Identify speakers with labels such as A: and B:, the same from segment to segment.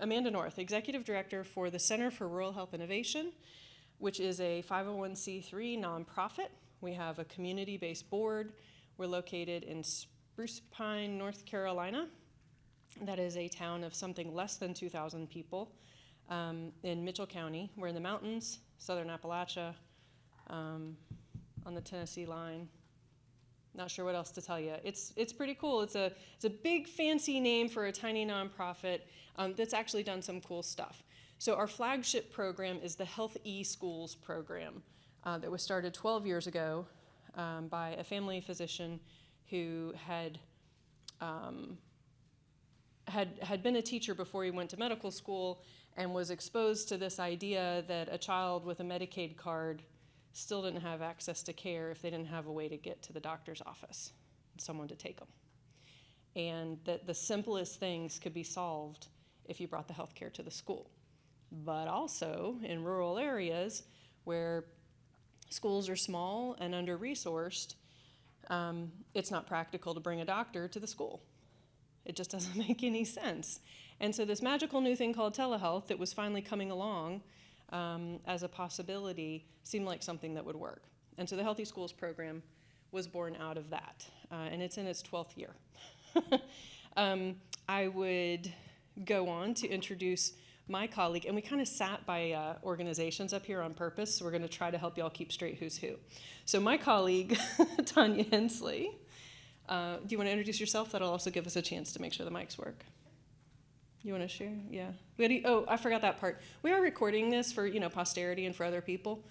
A: Amanda North, Executive Director for the Center for Rural Health Innovation, which is a 501c3 nonprofit. We have a community-based board. We're located in Spruce Pine, North Carolina. That is a town of something less than 2,000 people in Mitchell County. We're in the mountains, southern Appalachia, on the Tennessee line. Not sure what else to tell you. It's pretty cool. It's a big fancy name for a tiny nonprofit that's actually done some cool stuff. So our flagship program is the Health eSchools program that was started 12 years ago by a family physician who had been a teacher before he went to medical school and was exposed to this idea that a child with a Medicaid card still didn't have access to care if they didn't have a way to get to the doctor's office, someone to take them. And that the simplest things could be solved if you brought the health care to the school. But also in rural areas where schools are small and under-resourced, it's not practical to bring a doctor to the school. It just doesn't make any sense. And so this magical new thing called telehealth that was finally coming along as a possibility seemed like something that would work. And so the Health eSchools program was born out of that, and it's in its 12th year. I would go on to introduce my colleague, and we kind of sat by organizations up here on purpose, so we're going to try to help y'all keep straight who's who. So my colleague, Tanya Hensley, do you want to introduce yourself? That'll also give us a chance to make sure the mics work. You want to share? Yeah. Oh, I forgot that part. We are recording this for posterity and for other people.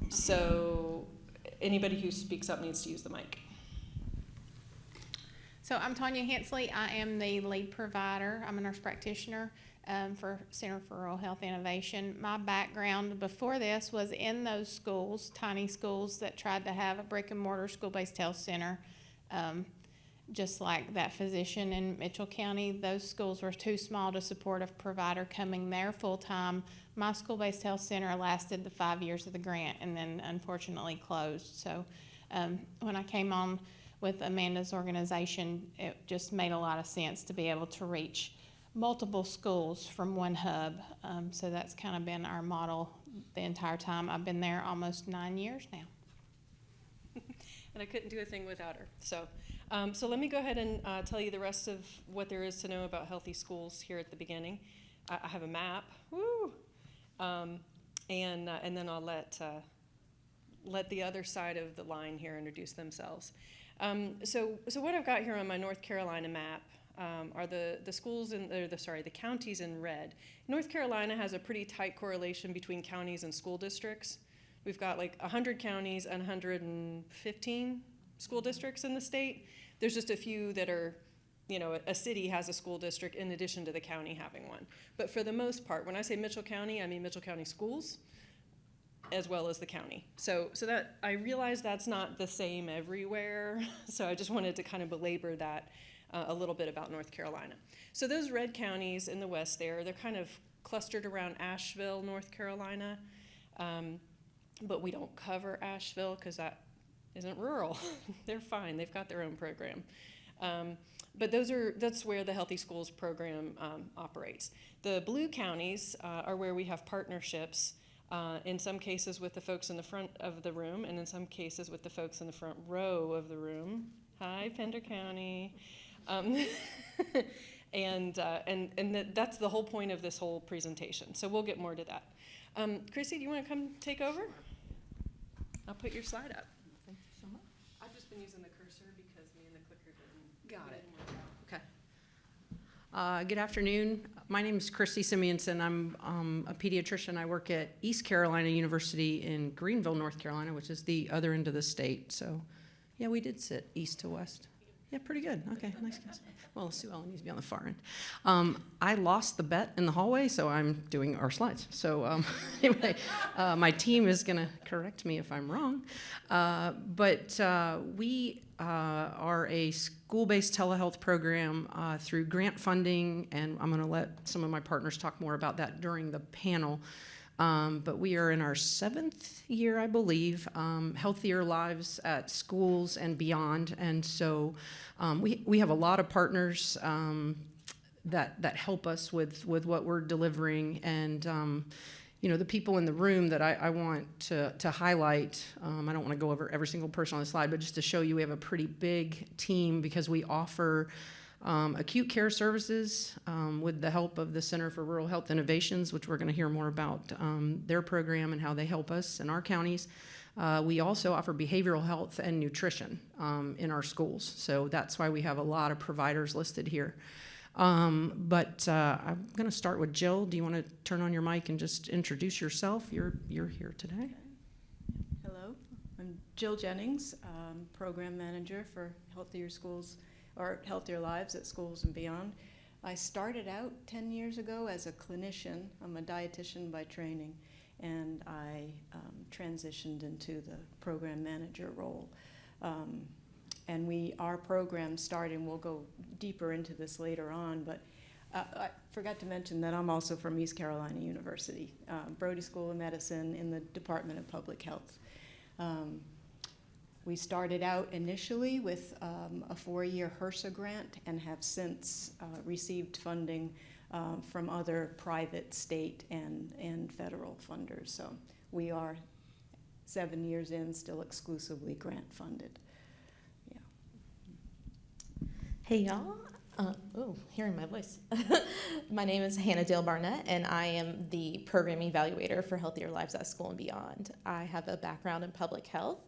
A: So anybody who speaks up needs to use the mic.
B: So I'm Tanya Hensley. I am the lead provider. I'm a nurse practitioner for Center for Rural Health Innovation. My background before this was in those schools, tiny schools that tried to have a brick and mortar school-based health center. Just like that physician in Mitchell County, those schools were too small to support a provider coming there full-time. My school-based health center lasted the 5 years of the grant and then unfortunately closed. So when I came on with Amanda's organization, it just made a lot of sense to be able to reach multiple schools from one hub. So that's kind of been our model the entire time. I've been there almost 9 years now.
A: And I couldn't do a thing without her. So let me go ahead and tell you the rest of what there is to know about Health eSchools here at the beginning. I have a map, woo, and then I'll let the other side of the line here introduce themselves. So what I've got here on my North Carolina map are the schools the counties in red. North Carolina has a pretty tight correlation between counties and school districts. We've got like 100 counties and 115 school districts in the state. There's just a few that are, a city has a school district in addition to the county having one. But for the most part, when I say Mitchell County, I mean Mitchell County schools as well as the county. So that I realize that's not the same everywhere. So I just wanted to kind of belabor that a little bit about North Carolina. So those red counties in the west they're kind of clustered around Asheville, North Carolina. But we don't cover Asheville because that isn't rural. They're fine. They've got their own program. But that's where the Health eSchools program operates. The blue counties are where we have partnerships, in some cases with the folks in the front of the room, and in some cases with the folks in the front row of the room. Hi, Pender County. That's the whole point of this whole presentation. So we'll get more to that. Chrissy, do you want to come take over? I'll put your slide up.
C: Thank you so much.
A: I've just been using the cursor because me and the clicker didn't
C: Got it.
A: work out.
C: Okay. Good afternoon. My name is Christy Simeonson. I'm a pediatrician. I work at East Carolina University in Greenville, North Carolina, which is the other end of the state. So, yeah, we did sit east to west. Yeah, pretty good. Okay, nice guess. Well, Sue Ellen needs to be on the far end. I lost the bet in the hallway, so I'm doing our slides. So anyway, my team is going to correct me if I'm wrong. But we are a school-based telehealth program through grant funding, and I'm going to let some of my partners talk more about that during the panel. But we are in our 7th year, I believe, healthier lives at schools and beyond. And so we have a lot of partners that help us with what we're delivering. And the people in the room that I want to highlight, I don't want to go over every single person on the slide, but just to show you we have a pretty big team because we offer acute care services with the help of the Center for Rural Health Innovations, which we're going to hear more about their program and how they help us in our counties. We also offer behavioral health and nutrition in our schools, so that's why we have a lot of providers listed here. But I'm going to start with Jill. Do you want to turn on your mic and just introduce yourself? You're here today.
D: Hello, I'm Jill Jennings, Program Manager for Healthier Schools, or Healthier Lives at Schools and Beyond. I started out 10 years ago as a clinician. I'm a dietitian by training, and I transitioned into the program manager role. And our program started, and we'll go deeper into this later on, but I forgot to mention that I'm also from East Carolina University, Brody School of Medicine in the Department of Public Health. We started out initially with a 4-year HRSA grant and have since received funding from other private, state, and federal funders. So we are 7 years in, still exclusively grant funded.
E: Hey y'all, hearing my voice. My name is Hannah Dale Barnett, and I am the program evaluator for Healthier Lives at School and Beyond. I have a background in public health,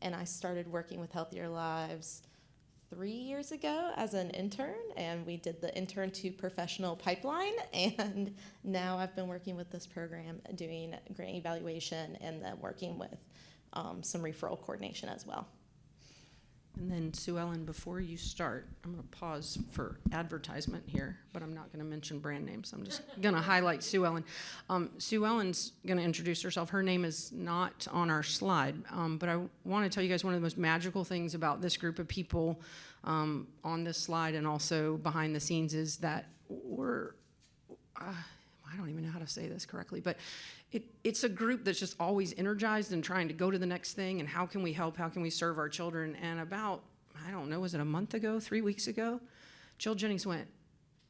E: and I started working with Healthier Lives 3 years ago as an intern, and we did the intern to professional pipeline, and now I've been working with this program doing grant evaluation and then working with some referral coordination as well.
C: And then Sue Ellen, before you start, I'm going to pause for advertisement here, but I'm not going to mention brand names. I'm just going to highlight Sue Ellen. Sue Ellen's going to introduce herself. Her name is not on our slide, but I want to tell you guys one of the most magical things about this group of people on this slide and also behind the scenes is that I don't even know how to say this correctly, but it's a group that's just always energized and trying to go to the next thing and how can we help, how can we serve our children. And about, I don't know, was it a month ago, 3 weeks ago, Jill Jennings went,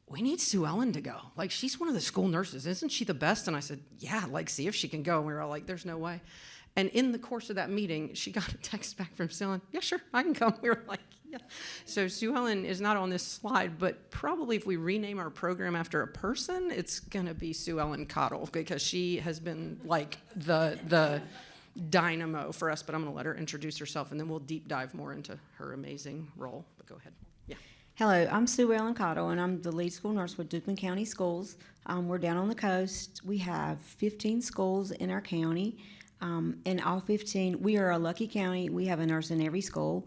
C: we need Sue Ellen to go. Like, she's one of the school nurses. Isn't she the best? And I said, yeah, like, see if she can go. And we were all like, there's no way. And in the course of that meeting, she got a text back from Sue Ellen, yeah, sure, I can come. We were like, yeah. So Sue Ellen is not on this slide, but probably if we rename our program after a person, it's going to be Sue Ellen Cottle because she has been like the dynamo for us. But I'm going to let her introduce herself, and then we'll deep dive more into her amazing role. But go ahead. Yeah.
F: Hello, I'm Sue Ellen Cottle, and I'm the lead school nurse with Duplin County Schools. We're down on the coast. We have 15 schools in our county. In all 15, we are a lucky county. We have a nurse in every school.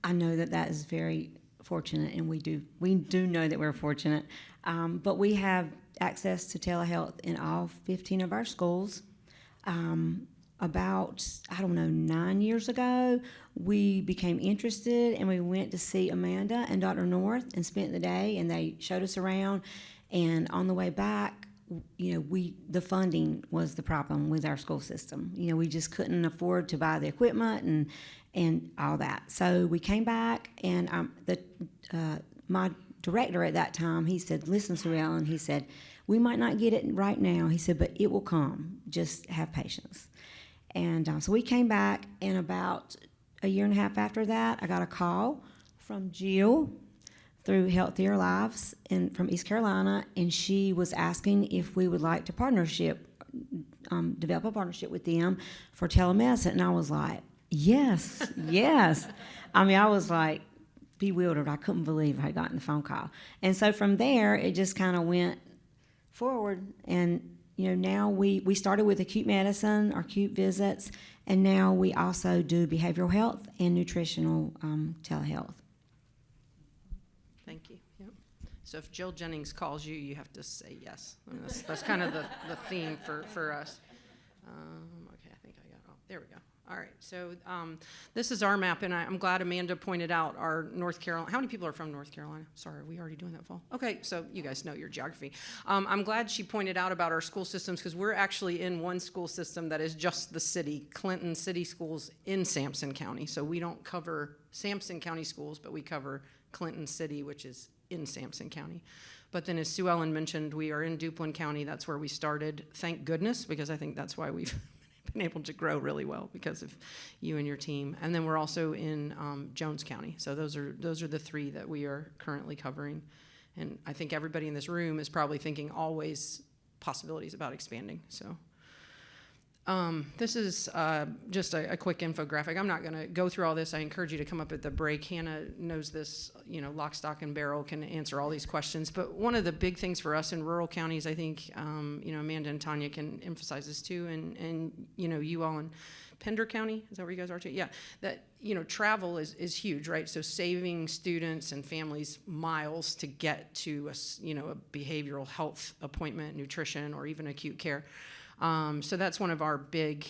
F: I know that is very fortunate, and we do know that we're fortunate. But we have access to telehealth in all 15 of our schools. About, 9 years ago, we became interested, and we went to see Amanda and Dr. North and spent the day, and they showed us around. And on the way back, the funding was the problem with our school system. We just couldn't afford to buy the equipment and all that. So we came back, and my director at that time, he said, listen, Sue Ellen, he said, we might not get it right now. He said, but it will come. Just have patience. And so we came back, and about a year and a half after that, I got a call from Jill through Healthier Lives from East Carolina, and she was asking if we would like to develop a partnership with them for telemedicine. And I was like, yes, yes. I was like bewildered. I couldn't believe I had gotten the phone call. And so from there, it just kind of went forward. And, now we started with acute medicine, or acute visits, and now we also do behavioral health and nutritional telehealth.
C: Thank you. Yep. So if Jill Jennings calls you, you have to say yes. That's kind of the theme for us. Okay, I think I got it. There we go. All right. So this is our map, and I'm glad Amanda pointed out our North Carolina. How many people are from North Carolina? Sorry, are we already doing that fall? Okay, so you guys know your geography. I'm glad she pointed out about our school systems because we're actually in one school system that is just the city, Clinton City Schools in Sampson County. So we don't cover Sampson County schools, but we cover Clinton City, which is in Sampson County. But then, as Sue Ellen mentioned, we are in Duplin County. That's where we started. Thank goodness, because I think that's why we've been able to grow really well, because of you and your team. And then we're also in Jones County. So those are the three that we are currently covering. And I think everybody in this room is probably thinking always possibilities about expanding. So this is just a quick infographic. I'm not going to go through all this. I encourage you to come up at the break. Hannah knows this, lock, stock, and barrel, can answer all these questions. But one of the big things for us in rural counties, I think, Amanda and Tanya can emphasize this too, and you all in Pender County, is that where you guys are too? Yeah, that, travel is huge, right? So saving students and families miles to get to a behavioral health appointment, nutrition, or even acute care. So that's one of our big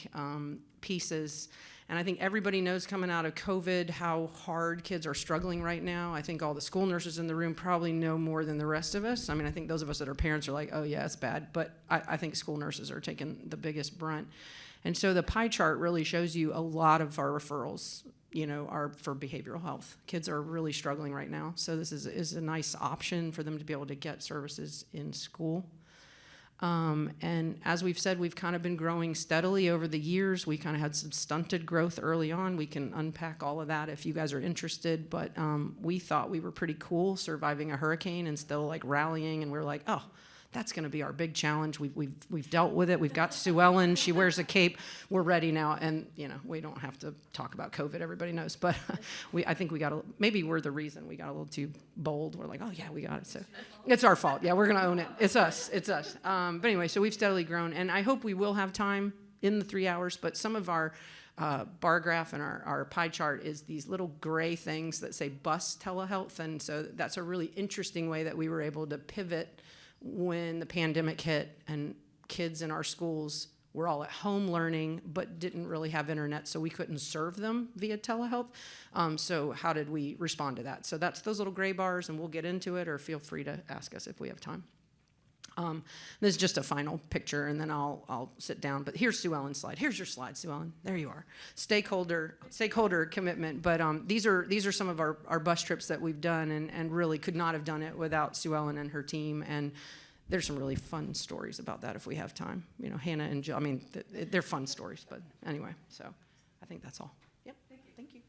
C: pieces. And I think everybody knows coming out of COVID how hard kids are struggling right now. I think all the school nurses in the room probably know more than the rest of us. I mean, I think those of us that are parents are like, oh yeah, it's bad. But I think school nurses are taking the biggest brunt. And so the pie chart really shows you a lot of our referrals, are for behavioral health. Kids are really struggling right now. So this is a nice option for them to be able to get services in school. And as we've said, we've kind of been growing steadily over the years. We kind of had some stunted growth early on. We can unpack all of that if you guys are interested. But we thought we were pretty cool surviving a hurricane and still rallying. And we were like, oh, that's going to be our big challenge. We've dealt with it. We've got Sue Ellen. She wears a cape. We're ready now. And, we don't have to talk about COVID. Everybody knows. But I think maybe we're the reason we got a little too bold. We're like, oh, yeah, we got it. So it's our fault. Yeah, we're going to own it. It's us. But anyway, so we've steadily grown. And I hope we will have time in the 3 hours. But some of our bar graph and our pie chart is these little gray things that say bus telehealth. And so that's a really interesting way that we were able to pivot when the pandemic hit and kids in our schools were all at home learning but didn't really have internet, so we couldn't serve them via telehealth. So how did we respond to that? So that's those little gray bars, and we'll get into it, or feel free to ask us if we have time. This is just a final picture, and then I'll sit down. But here's Sue Ellen's slide. Here's your slide, Sue Ellen. There you are. Stakeholder commitment. But these are some of our bus trips that we've done, and really could not have done it without Sue Ellen and her team. And there's some really fun stories about that if we have time. Hannah and Jill. I mean, they're fun stories. But anyway, so I think that's all. Yep. Thank you.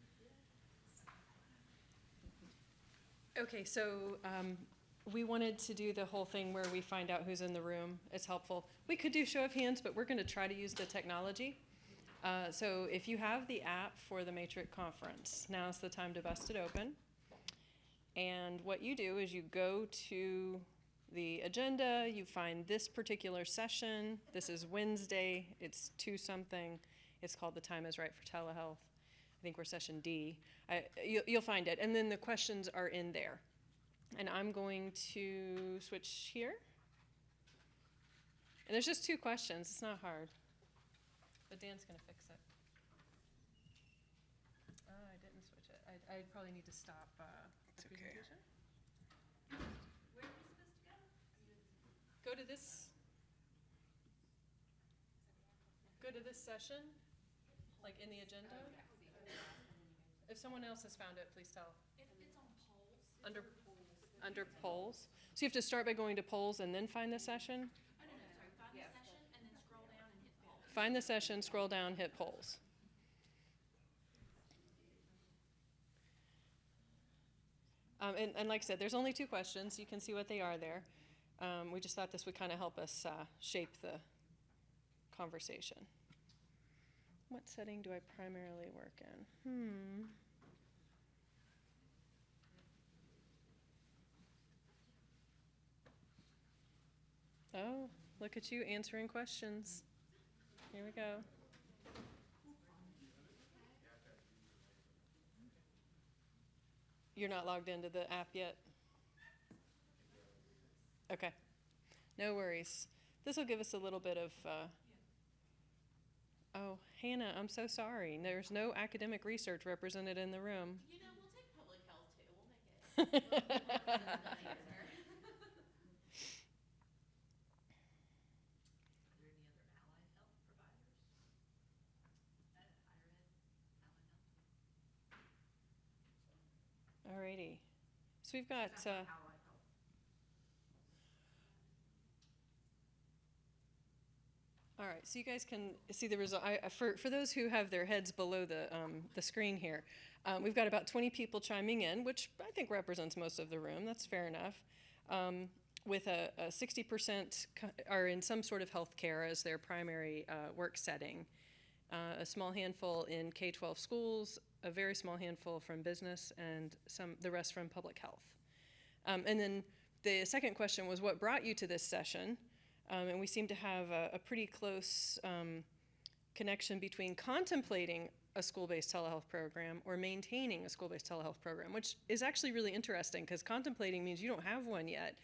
A: Okay, so we wanted to do the whole thing where we find out who's in the room. It's helpful. We could do show of hands, but we're going to try to use the technology. So if you have the app for the Matrix conference, now's the time to bust it open. And what you do is you go to the agenda, you find this particular session. This is Wednesday. It's 2-something. It's called The Time is Right for Telehealth. I think we're session D. You'll find it. And then the questions are in there. And I'm going to switch here. And there's just 2 questions. It's not hard. But Dan's going to fix it. Oh, I didn't switch it. I probably need to stop the presentation. Where are we supposed to go? Go to this. Go to this session, like in the agenda. If someone else has found it, please tell. It's on polls. Under polls. So you have to start by going to polls and then find the session? Oh, no, sorry. Find the session and then scroll down and hit polls. Find the session, scroll down, hit polls. And like I said, there's only 2 questions. You can see what they are there. We just thought this would kind of help us shape the conversation. What setting do I primarily work in? Oh, look at you answering questions. Here we go. You're not logged into the app yet? Okay. No worries. This will give us a little bit of... Oh, Hannah, I'm so sorry. There's no academic research represented in the room.
E: We'll take public health too. We'll make it.
A: Alrighty. So we've got... All right, so you guys can see the result. For those who have their heads below the screen here, we've got about 20 people chiming in, which I think represents most of the room. That's fair enough. With a 60% are in some sort of healthcare as their primary work setting. A small handful in K-12 schools, a very small handful from business, and the rest from public health. And then the second question was, what brought you to this session? And we seem to have a pretty close connection between contemplating a school-based telehealth program or maintaining a school-based telehealth program, which is actually really interesting because contemplating means you don't have one yet.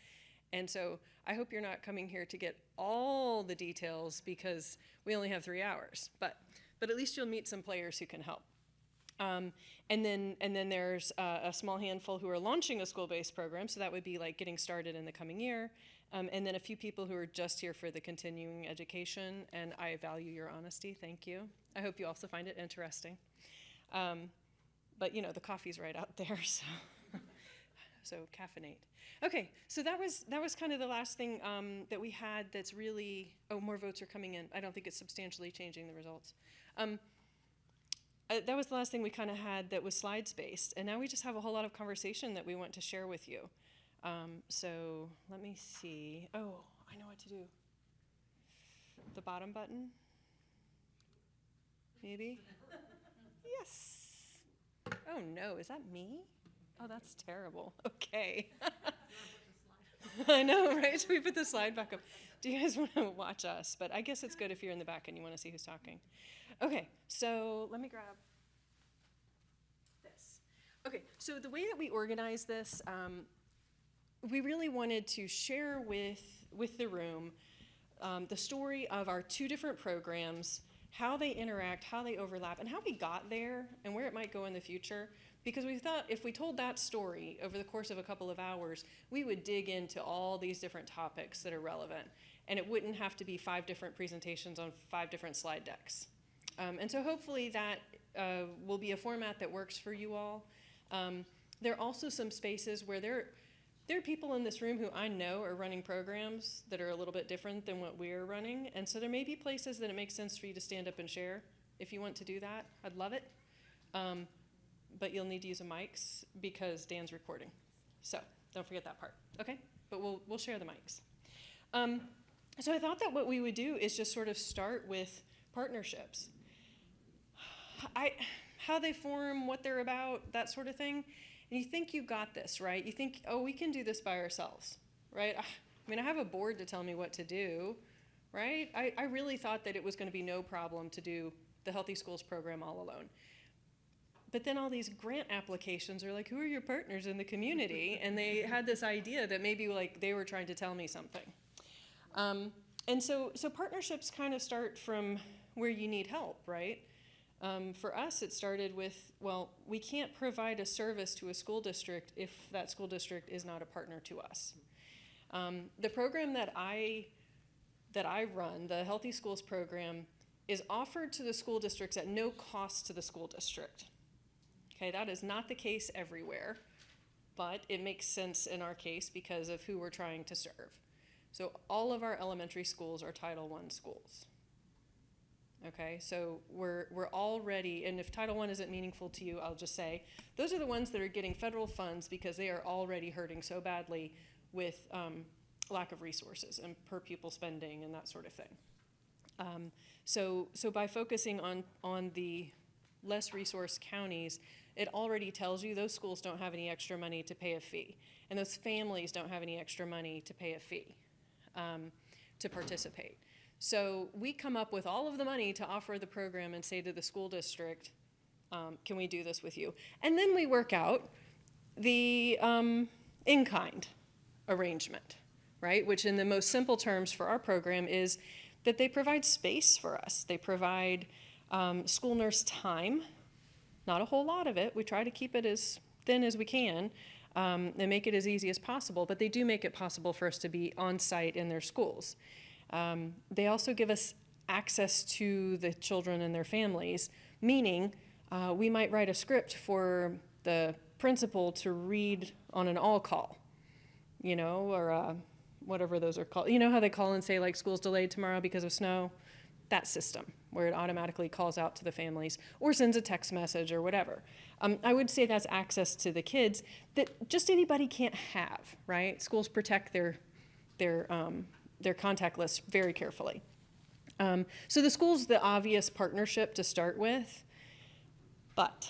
A: And so I hope you're not coming here to get all the details because we only have 3 hours, but at least you'll meet some players who can help. And then there's a small handful who are launching a school-based program, so that would be like getting started in the coming year. And then a few people who are just here for the continuing education, and I value your honesty, thank you. I hope you also find it interesting. But you know, the coffee's right out there, so caffeinate. Okay, so that was kind of the last thing that we had that's really, more votes are coming in. I don't think it's substantially changing the results. That was the last thing we kind of had that was slides-based, and now we just have a whole lot of conversation that we want to share with you. So let me see. Oh, I know what to do. The bottom button? Maybe? Yes. Oh no, is that me? Oh, that's terrible. Okay. I know, right? So we put the slide back up. Do you guys want to watch us? But I guess it's good if you're in the back and you want to see who's talking. Okay, so let me grab this. Okay, so the way that we organize this, we really wanted to share with the room the story of our 2 different programs, how they interact, how they overlap, and how we got there, and where it might go in the future. Because we thought if we told that story over the course of a couple of hours, we would dig into all these different topics that are relevant, and it wouldn't have to be 5 different presentations on 5 different slide decks. And so hopefully that will be a format that works for you all. There are also some spaces where there are people in this room who I know are running programs that are a little bit different than what we're running. And so there may be places that it makes sense for you to stand up and share. If you want to do that, I'd love it. But you'll need to use a mics because Dan's recording. So don't forget that part, okay? But we'll share the mics. So I thought that what we would do is just sort of start with partnerships. How they form, what they're about, that sort of thing. And you think you got this, right? You think, oh, we can do this by ourselves, right? I mean, I have a board to tell me what to do, right? I really thought that it was going to be no problem to do the Healthy Schools program all alone. But then all these grant applications are like, who are your partners in the community? And they had this idea that maybe like they were trying to tell me something. And so partnerships kind of start from where you need help, right? For us, it started with, well, we can't provide a service to a school district if that school district is not a partner to us. The program that I run, the Healthy Schools program, is offered to the school districts at no cost to the school district. Okay, that is not the case everywhere, but it makes sense in our case because of who we're trying to serve. So all of our elementary schools are Title I schools. Okay, so we're already, and if Title I isn't meaningful to you, I'll just say, those are the ones that are getting federal funds because they are already hurting so badly with lack of resources and per pupil spending and that sort of thing. So by focusing on the less resource counties, it already tells you those schools don't have any extra money to pay a fee, and those families don't have any extra money to pay a fee to participate. So we come up with all of the money to offer the program and say to the school district, can we do this with you? And then we work out the in-kind arrangement, right? Which in the most simple terms for our program is that they provide space for us. They provide school nurse time, not a whole lot of it. We try to keep it as thin as we can and make it as easy as possible, but they do make it possible for us to be on site in their schools. They also give us access to the children and their families, meaning we might write a script for the principal to read on an all call, or whatever those are called. You know how they call and say like school's delayed tomorrow because of snow? that system where it automatically calls out to the families or sends a text message or whatever. I would say that's access to the kids that just anybody can't have, right? Schools protect their contact list very carefully. So the school's the obvious partnership to start with, but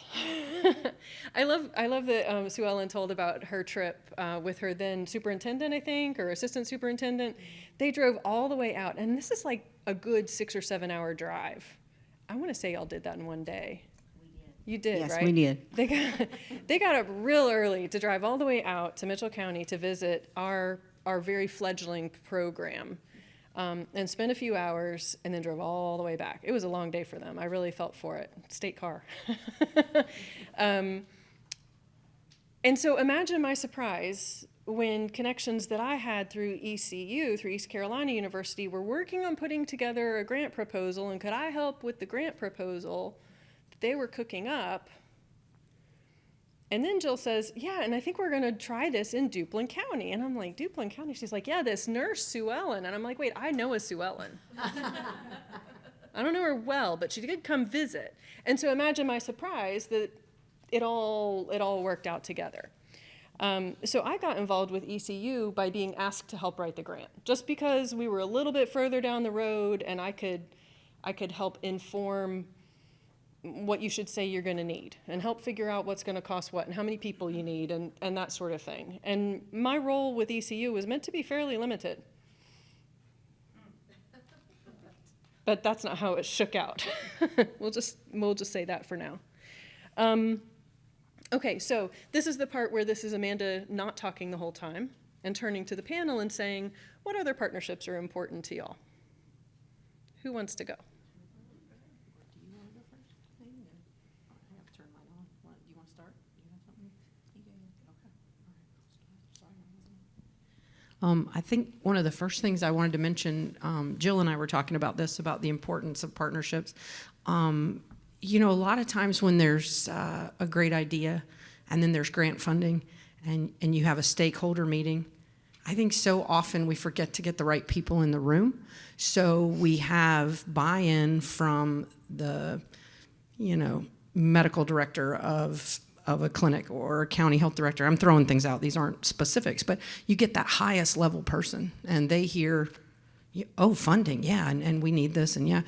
A: I love that Sue Ellen told about her trip with her then superintendent, I think, or assistant superintendent. They drove all the way out, and this is like a good 6 or 7 hour drive. I want to say y'all did that in one day. You did,
F: Yes,
A: right?
F: we did.
A: They got up real early to drive all the way out to Mitchell County to visit our very fledgling program, and spent a few hours and then drove all the way back. It was a long day for them. I really felt for it. State car. And so imagine my surprise when connections that I had through ECU, through East Carolina University, were working on putting together a grant proposal, and could I help with the grant proposal that they were cooking up? And then Jill says, yeah, and I think we're going to try this in Duplin County. And I'm like, Duplin County? She's like, yeah, this nurse, Sue Ellen. And I'm like, wait, I know a Sue Ellen. I don't know her well, but she did come visit. And so imagine my surprise that it all worked out together. So I got involved with ECU by being asked to help write the grant, just because we were a little bit further down the road, and I could help inform what you should say you're going to need, and help figure out what's going to cost what, and how many people you need, and that sort of thing. And my role with ECU was meant to be fairly limited. But that's not how it shook out. We'll just say that for now. Okay, so this is the part where this is Amanda not talking the whole time and turning to the panel and saying, what other partnerships are important to y'all? Who wants to go?
C: I think one of the first things I wanted to mention, Jill and I were talking about this, about the importance of partnerships. You know, a lot of times when there's a great idea and then there's grant funding and you have a stakeholder meeting, I think so often we forget to get the right people in the room. So we have buy-in from the, medical director of a clinic or a county health director. I'm throwing things out. These aren't specifics, but you get that highest level person and they hear, oh, funding, yeah, and we need this, and yeah.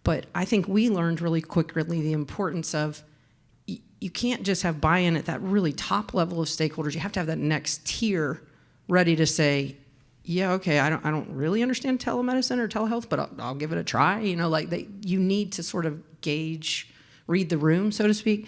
C: But I think we learned really quickly the importance of you can't just have buy-in at that really top level of stakeholders. You have to have that next tier ready to say, yeah, okay, I don't really understand telemedicine or telehealth, but I'll give it a try. You need to sort of read the room, so to speak.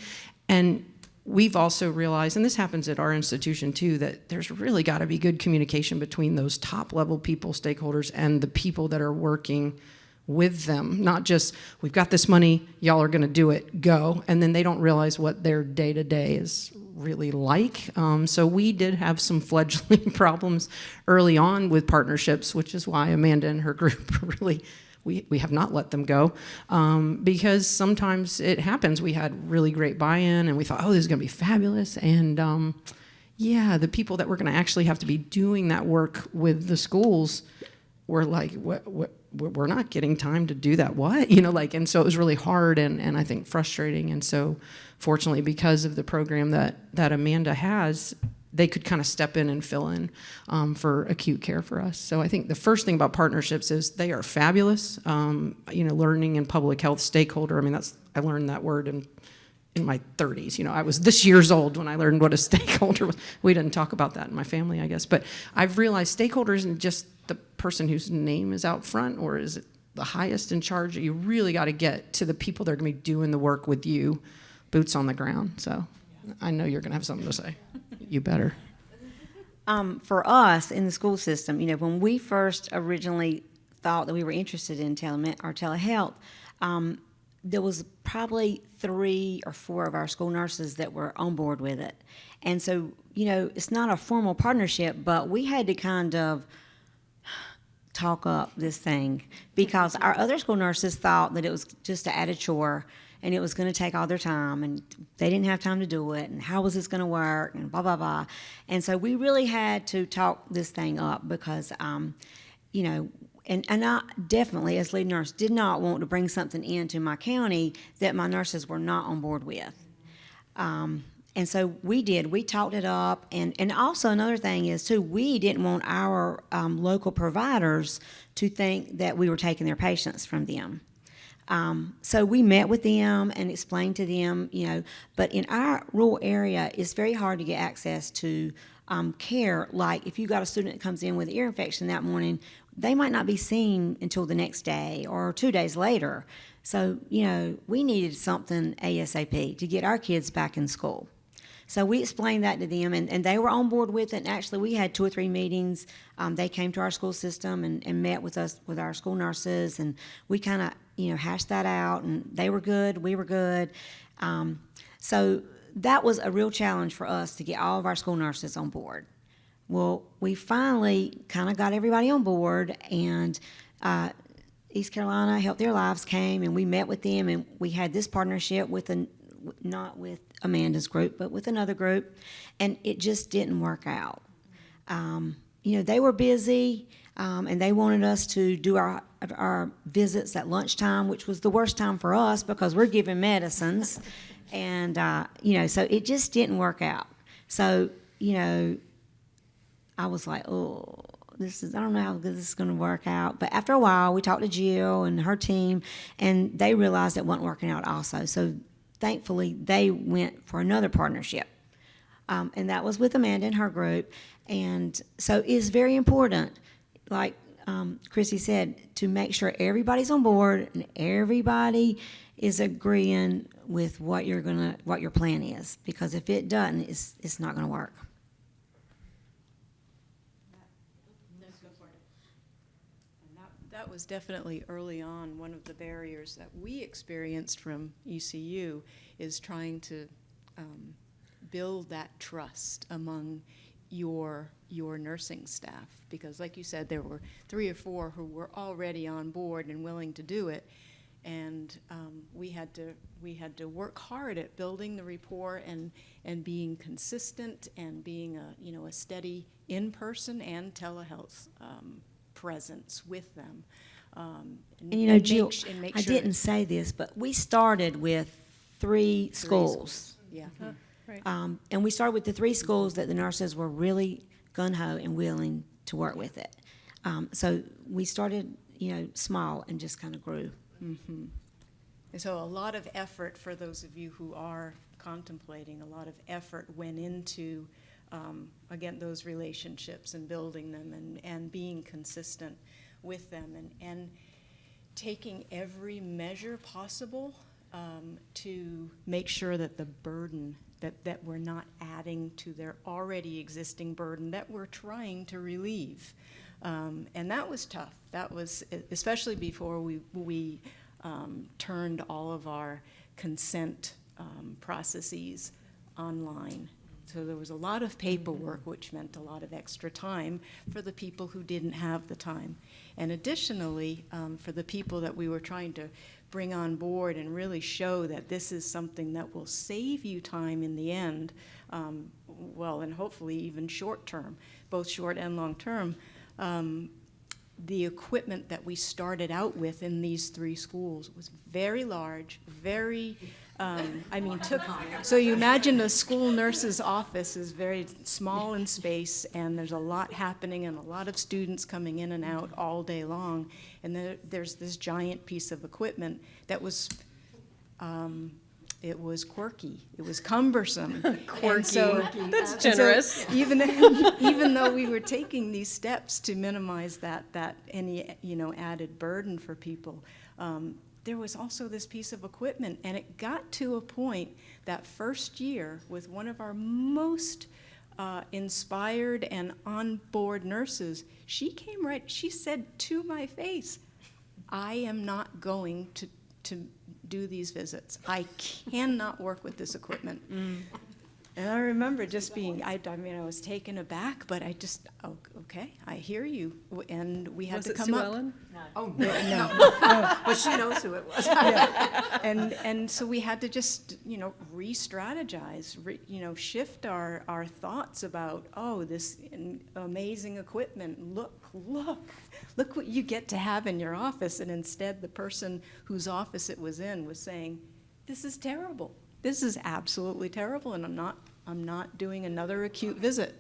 C: And we've also realized, and this happens at our institution too, that there's really got to be good communication between those top level people, stakeholders, and the people that are working with them. Not just, we've got this money, y'all are going to do it, go. And then they don't realize what their day-to-day is really like. So we did have some fledgling problems early on with partnerships, which is why Amanda and her group really, we have not let them go, because sometimes it happens. We had really great buy-in and we thought, oh, this is going to be fabulous. And the people that were going to actually have to be doing that work with the schools were like, what, we're not getting time to do that. What? And so it was really hard and I think frustrating. And so fortunately, because of the program that Amanda has, they could kind of step in and fill in for acute care for us. So I think the first thing about partnerships is they are fabulous. Learning in public health stakeholder, I learned that word in my 30s. I was this years old when I learned what a stakeholder was. We didn't talk about that in my family, I guess. But I've realized stakeholder isn't just the person whose name is out front, or is it the highest in charge. You really got to get to the people that are going to be doing the work with you, boots on the ground. So I know you're going to have something to say. You better.
F: For us in the school system, when we first originally thought that we were interested in telehealth, there was probably 3 or 4 of our school nurses that were on board with it. And so, it's not a formal partnership, but we had to kind of talk up this thing because our other school nurses thought that it was just an added chore and it was going to take all their time and they didn't have time to do it, and how was this going to work, and blah, blah, blah. And so we really had to talk this thing up because, and I definitely, as lead nurse, did not want to bring something into my county that my nurses were not on board with. And so we did. We talked it up. And also another thing is, too, we didn't want our local providers to think that we were taking their patients from them. So we met with them and explained to them, but in our rural area, it's very hard to get access to care. Like if you got a student that comes in with ear infection that morning, they might not be seen until the next day or 2 days later. So, we needed something ASAP to get our kids back in school. So we explained that to them, and they were on board with it. And actually, we had 2 or 3 meetings. They came to our school system and met with us, with our school nurses, and we kind of, hashed that out. And they were good, we were good. So that was a real challenge for us to get all of our school nurses on board. Well, we finally kind of got everybody on board, and East Carolina Healthier Lives came, and we met with them, and we had this partnership with not with Amanda's group, but with another group, and it just didn't work out. They were busy, and they wanted us to do our visits at lunchtime, which was the worst time for us because we're giving medicines, and so it just didn't work out. So I was like, oh, I don't know how good this is going to work out. But after a while, we talked to Jill and her team, and they realized it wasn't working out also. So thankfully, they went for another partnership. And that was with Amanda and her group. And so it's very important, like Chrissy said, to make sure everybody's on board and everybody is agreeing with what your plan is. Because if it doesn't, it's not going to work.
D: That was definitely early on one of the barriers that we experienced from ECU is trying to build that trust among your nursing staff, because like you said, there were 3 or 4 who were already on board and willing to do it, and we had to work hard at building the rapport and being consistent and being a steady in-person and telehealth presence with them.
F: And Jill,
D: make
F: I
D: sure
F: didn't say this, but we started with 3 schools.
D: Yeah.
A: Right.
F: And we started with the 3 schools that the nurses were really gung-ho and willing to work with it. So we started, small and just kind of grew.
D: Mm-hmm. And so a lot of effort, for those of you who are contemplating, a lot of effort went into, again, those relationships and building them and being consistent with them and taking every measure possible to make sure that the burden, that we're not adding to their already existing burden that we're trying to relieve. And that was tough. That was, especially before we turned all of our consent processes online. So there was a lot of paperwork, which meant a lot of extra time for the people who didn't have the time. And additionally, for the people that we were trying to bring on board and really show that this is something that will save you time in the end, and hopefully even short term, both short and long term, the equipment that we started out with in these 3 schools was very large, very, so you imagine a school nurse's office is very small in space, and there's a lot happening and a lot of students coming in and out all day long, and there's this giant piece of equipment that was, it was quirky, it was cumbersome.
A: Quirky. That's
D: and
A: generous.
D: so even though we were taking these steps to minimize that any added burden for people, there was also this piece of equipment, and it got to a point that first year with one of our most inspired and on-board nurses. She said to my face, "I am not going to do these visits. I cannot work with this equipment." And I remember just being, I was taken aback, but I just, okay, I hear you. And we had
A: Was
D: to
A: it
D: come
A: Sue
D: up.
A: Ellen?
C: Oh,
D: No.
C: but she knows who it was.
D: And so we had to just, re-strategize, shift our thoughts about, oh, this amazing equipment, look what you get to have in your office. And instead, the person whose office it was in was saying, this is terrible. This is absolutely terrible, and I'm not doing another acute visit.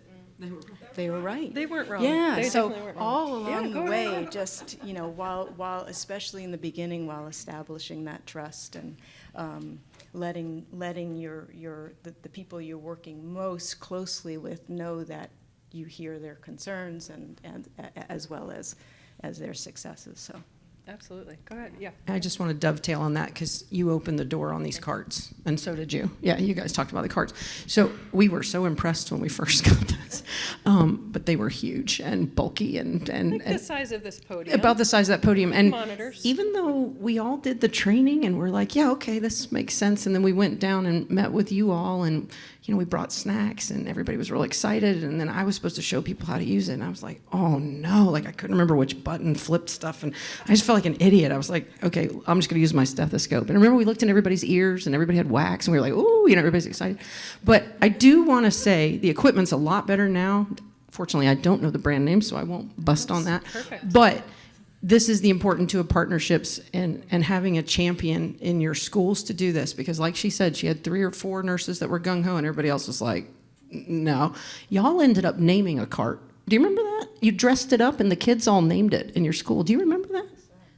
D: They were right.
A: They weren't wrong.
D: Yeah,
A: They
D: so
A: definitely weren't wrong.
D: all along
A: Yeah,
D: the
A: go
D: way,
A: ahead.
D: just, while, especially in the beginning, while establishing that trust and letting the people you're working most closely with know that you hear their concerns and as well as their successes, so.
A: Absolutely. Go ahead. Yeah.
C: I just want to dovetail on that because you opened the door on these carts, and so did you. Yeah, you guys talked about the carts. So we were so impressed when we first got this, but they were huge and bulky and
A: Like the size of this podium.
C: about the size of that podium. And
A: Monitors.
C: even though we all did the training and we're like, yeah, okay, this makes sense, and then we went down and met with you all, and we brought snacks, and everybody was real excited, and then I was supposed to show people how to use it, and I was like, oh no, like I couldn't remember which button flipped stuff, and I just felt like an idiot. I was like, okay, I'm just gonna use my stethoscope. And remember, we looked in everybody's ears, and everybody had wax, and we were like, ooh, everybody's excited. But I do want to say the equipment's a lot better now. Fortunately, I don't know the brand name, so I won't bust on that.
A: Perfect.
C: But this is the important to partnerships and having a champion in your schools to do this, because like she said, she had 3 or 4 nurses that were gung-ho and everybody else was like, no. Y'all ended up naming a cart. Do you remember that? You dressed it up and the kids all named it in your school. Do you remember that?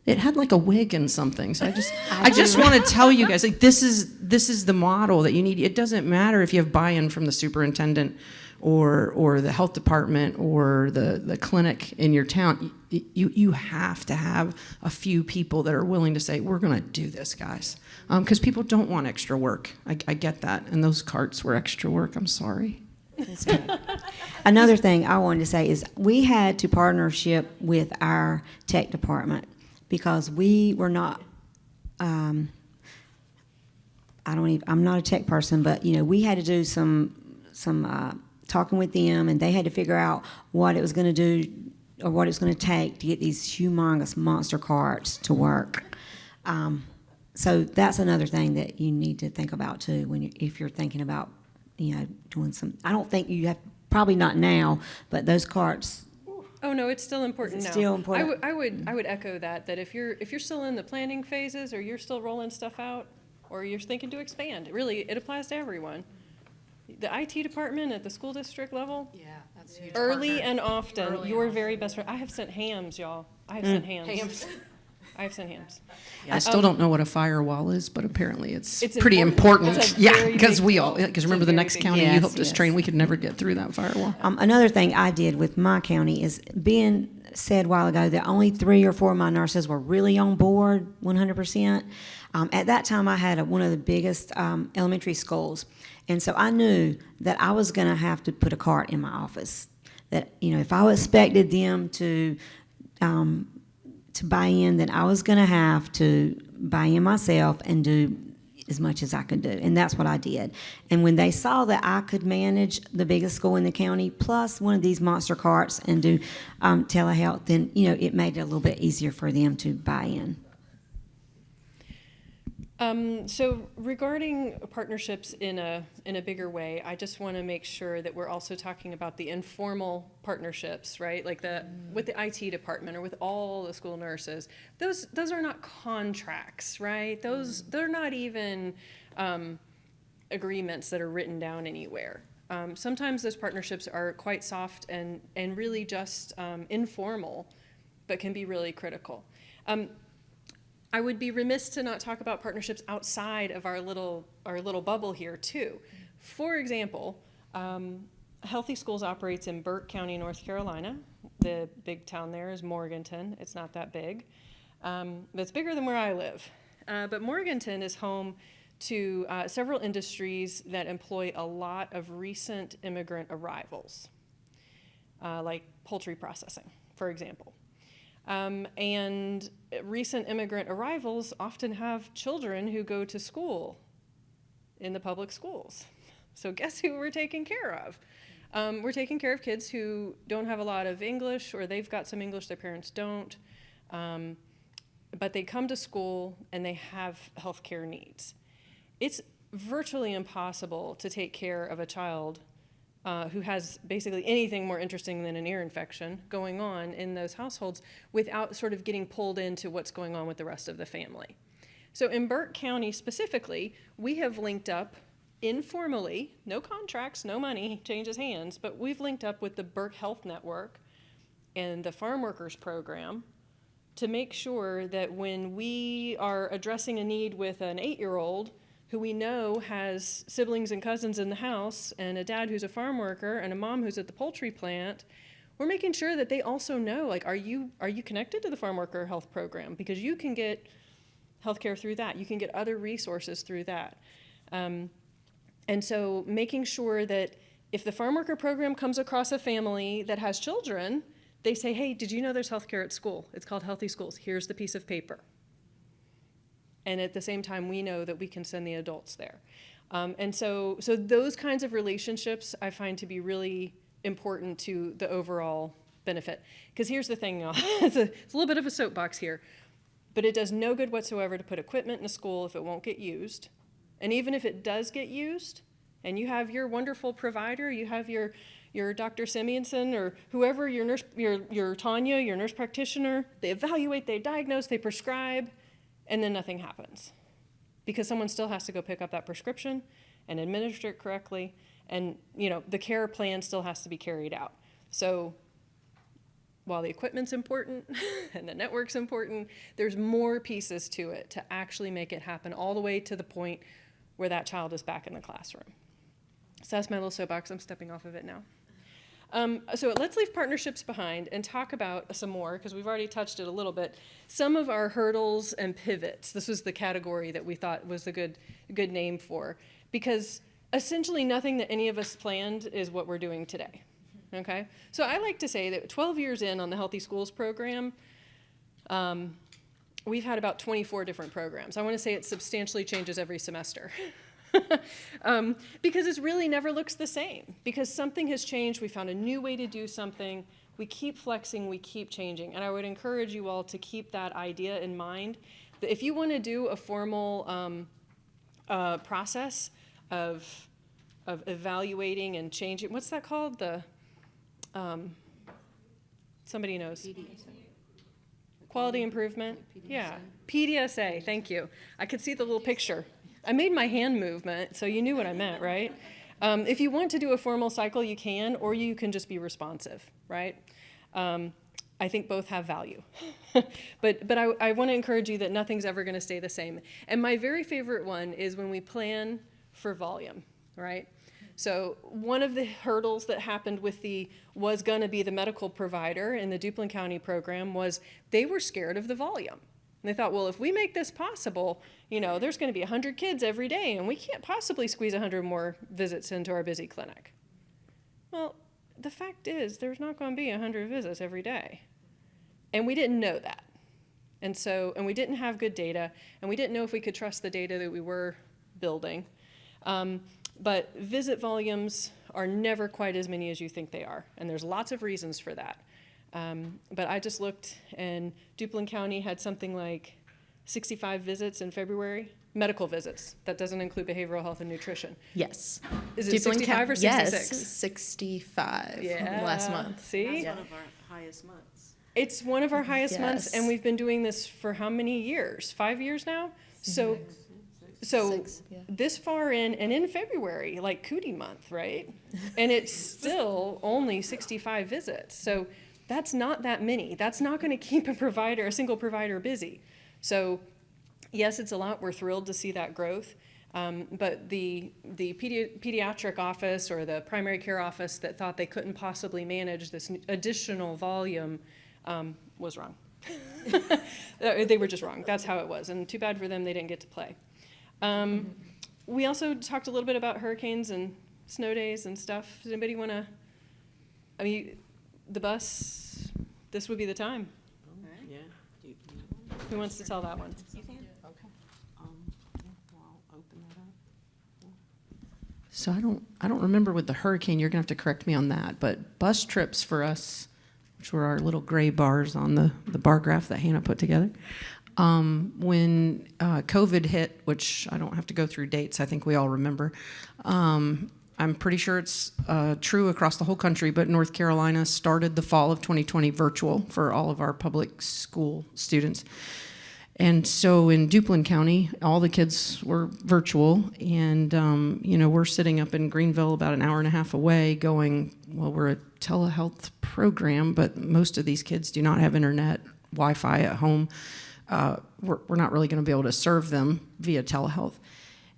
C: It had like a wig and something. So I just want to tell you guys, like, this is the model that you need. It doesn't matter if you have buy-in from the superintendent or the health department or the clinic in your town. You have to have a few people that are willing to say, we're going to do this, guys. Because people don't want extra work. I get that. And those carts were extra work. I'm sorry.
F: Another thing I wanted to say is we had to partnership with our tech department because we were not, I'm not a tech person, but we had to do some talking with them, and they had to figure out what it was going to do or what it was going to take to get these humongous monster carts to work. So that's another thing that you need to think about too if you're thinking about doing some. I don't think you have, probably not now, but those carts.
A: Oh no, it's still important
F: It's
A: now.
F: still important.
A: I would echo that if you're still in the planning phases, or you're still rolling stuff out, or you're thinking to expand, really it applies to everyone. The IT department at the school district level,
C: Yeah, that's huge.
A: early and often,
C: Early
A: your
C: and
A: very best friend. I have sent hams, y'all. I have sent hams.
C: Hams.
A: I have sent hams.
C: I still don't know what a firewall is, but apparently it's
A: It's
C: pretty
A: important.
C: important.
A: It's a
C: Yeah,
A: very
C: because
A: big
C: we
A: deal.
C: all, because
A: It's a
C: remember the
A: very
C: next
A: big
C: county
F: deal.
C: you helped us
F: Yes,
C: train, we could never get through that firewall.
F: Another thing I did with my county is Ben said a while ago that only 3 or 4 of my nurses were really on board 100%. At that time, I had one of the biggest elementary schools, and so I knew that I was going to have to put a cart in my office. That if I expected them to buy in, then I was going to have to buy in myself and do as much as I could do, and that's what I did. And when they saw that I could manage the biggest school in the county plus one of these monster carts and do telehealth, then it made it a little bit easier for them to buy in.
A: So regarding partnerships in a bigger way, I just want to make sure that we're also talking about the informal partnerships, right? Like with the IT department or with all the school nurses. Those are not contracts, right? They're not even agreements that are written down anywhere. Sometimes those partnerships are quite soft and really just informal, but can be really critical. I would be remiss to not talk about partnerships outside of our little bubble here too. For example, Healthy Schools operates in Burke County, North Carolina. The big town there is Morganton. It's not that big. It's bigger than where I live. But Morganton is home to several industries that employ a lot of recent immigrant arrivals, like poultry processing, for example. And recent immigrant arrivals often have children who go to school in the public schools. So guess who we're taking care of? We're taking care of kids who don't have a lot of English, or they've got some English their parents don't. But they come to school and they have healthcare needs. It's virtually impossible to take care of a child who has basically anything more interesting than an ear infection going on in those households without sort of getting pulled into what's going on with the rest of the family. So in Burke County specifically, we have linked up informally, no contracts, no money changes hands, but we've linked up with the Burke Health Network and the Farm Workers Program to make sure that when we are addressing a need with an 8-year-old who we know has siblings and cousins in the house, and a dad who's a farm worker, and a mom who's at the poultry plant, we're making sure that they also know, like, are you connected to the Farm Worker Health Program? Because you can get healthcare through that. You can get other resources through that. And so making sure that if the Farm Worker Program comes across a family that has children, they say, hey, did you know there's healthcare at school? It's called Healthy Schools. Here's the piece of paper. And at the same time, we know that we can send the adults there. And so those kinds of relationships I find to be really important to the overall benefit. Because here's the thing, y'all. It's a little bit of a soapbox here. But it does no good whatsoever to put equipment in a school if it won't get used. And even if it does get used, and you have your wonderful provider, you have your Dr. Simeonson or whoever, your Tanya, your nurse practitioner, they evaluate, they diagnose, they prescribe, and then nothing happens. Because someone still has to go pick up that prescription and administer it correctly, and the care plan still has to be carried out. So while the equipment's important and the network's important, there's more pieces to it to actually make it happen all the way to the point where that child is back in the classroom. So that's my little soapbox. I'm stepping off of it now. So let's leave partnerships behind and talk about some more, because we've already touched it a little bit. Some of our hurdles and pivots. This was the category that we thought was a good name for, because essentially nothing that any of us planned is what we're doing today. Okay? So I like to say that 12 years in on the Healthy Schools program, we've had about 24 different programs. I want to say it substantially changes every semester. Because it really never looks the same. Because something has changed, we found a new way to do something, we keep flexing, we keep changing. And I would encourage you all to keep that idea in mind, that if you want to do a formal process of evaluating and changing, what's that called? Somebody knows. Quality improvement? Yeah. PDSA, thank you. I could see the little picture. I made my hand movement, so you knew what I meant, right? If you want to do a formal cycle, you can, or you can just be responsive, right? I think both have value. But I want to encourage you that nothing's ever going to stay the same. And my very favorite one is when we plan for volume, right? So one of the hurdles that happened with was going to be the medical provider in the Duplin County program was they were scared of the volume. And they thought, well, if we make this possible, there's going to be 100 kids every day, and we can't possibly squeeze 100 more visits into our busy clinic. Well, the fact is, there's not going to be 100 visits every day. And we didn't know that. And we didn't have good data, and we didn't know if we could trust the data that we were building. But visit volumes are never quite as many as you think they are, and there's lots of reasons for that. But I just looked, and Duplin County had something like 65 visits in February, medical visits. That doesn't include behavioral health and nutrition.
E: Yes.
A: Is it 65 or 66?
E: Yes, 65
A: Yeah.
E: last month.
A: See?
D: That's one of our highest months.
A: It's one of our highest months,
E: Yes.
A: and we've been doing this for how many years? 5 years now? So
E: Six, yeah.
A: this far in, and in February, like cootie month, right? And it's still only 65 visits. So that's not that many. That's not going to keep a single provider busy. So yes, it's a lot. We're thrilled to see that growth. But the pediatric office or the primary care office that thought they couldn't possibly manage this additional volume was wrong. They were just wrong. That's how it was. And too bad for them, they didn't get to play. We also talked a little bit about hurricanes and snow days and stuff. Does anybody want to, the bus, this would be the time.
C: Yeah.
A: Who wants to tell that one?
C: Okay. I'll open that up. So I don't remember with the hurricane, you're gonna have to correct me on that, but bus trips for us, which were our little gray bars on the bar graph that Hannah put together, when COVID hit, which I don't have to go through dates, I think we all remember. I'm pretty sure it's true across the whole country, but North Carolina started the fall of 2020 virtual for all of our public school students. And so in Duplin County, all the kids were virtual, and we're sitting up in Greenville about an hour and a half away going, well, we're a telehealth program, but most of these kids do not have internet, Wi-Fi at home. We're not really going to be able to serve them via telehealth.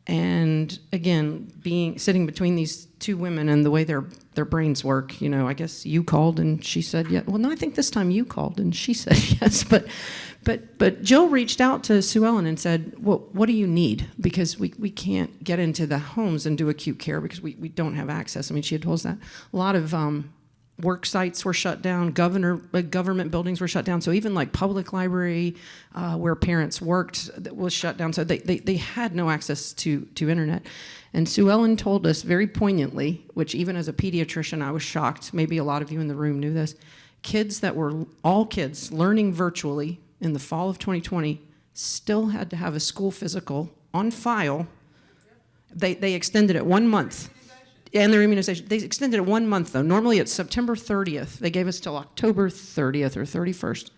C: And again, sitting between these two women and the way their brains work, I guess you called and she said yes. Well, no, I think this time you called and she said yes. But Jill reached out to Sue Ellen and said, well, what do you need? Because we can't get into the homes and do acute care because we don't have access. I mean, she had told us that. A lot of work sites were shut down, government buildings were shut down. So even like public library where parents worked was shut down. So they had no access to internet. And Sue Ellen told us very poignantly, which even as a pediatrician, I was shocked. Maybe a lot of you in the room knew this. Kids that were all kids learning virtually in the fall of 2020 still had to have a school physical on file. They extended it 1 month. And their immunization, they extended it 1 month though. Normally it's September 30th. They gave us till October 30th or 31st.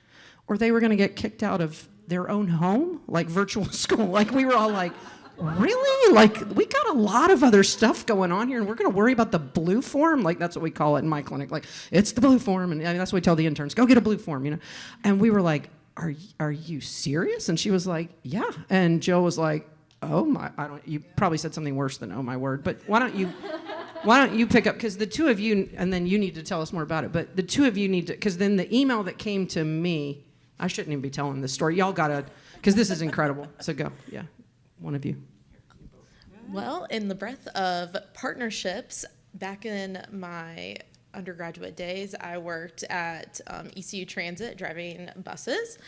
C: Or they were gonna get kicked out of their own home, like virtual school. Like we were all like, really? Like we got a lot of other stuff going on here and we're gonna worry about the blue form? Like that's what we call it in my clinic. Like it's the blue form. And that's what we tell the interns, go get a blue form, And we were like, are you serious? And she was like, yeah. And Jill was like, oh my, you probably said something worse than oh my word, but why don't you pick up, because the two of you, and then you need to tell us more about it, but the two of you need to, because then the email that came to me, I shouldn't even be telling this story. Y'all gotta, because this is incredible. So go, yeah, one of you.
E: Well, in the breadth of partnerships, back in my undergraduate days, I worked at ECU Transit driving buses.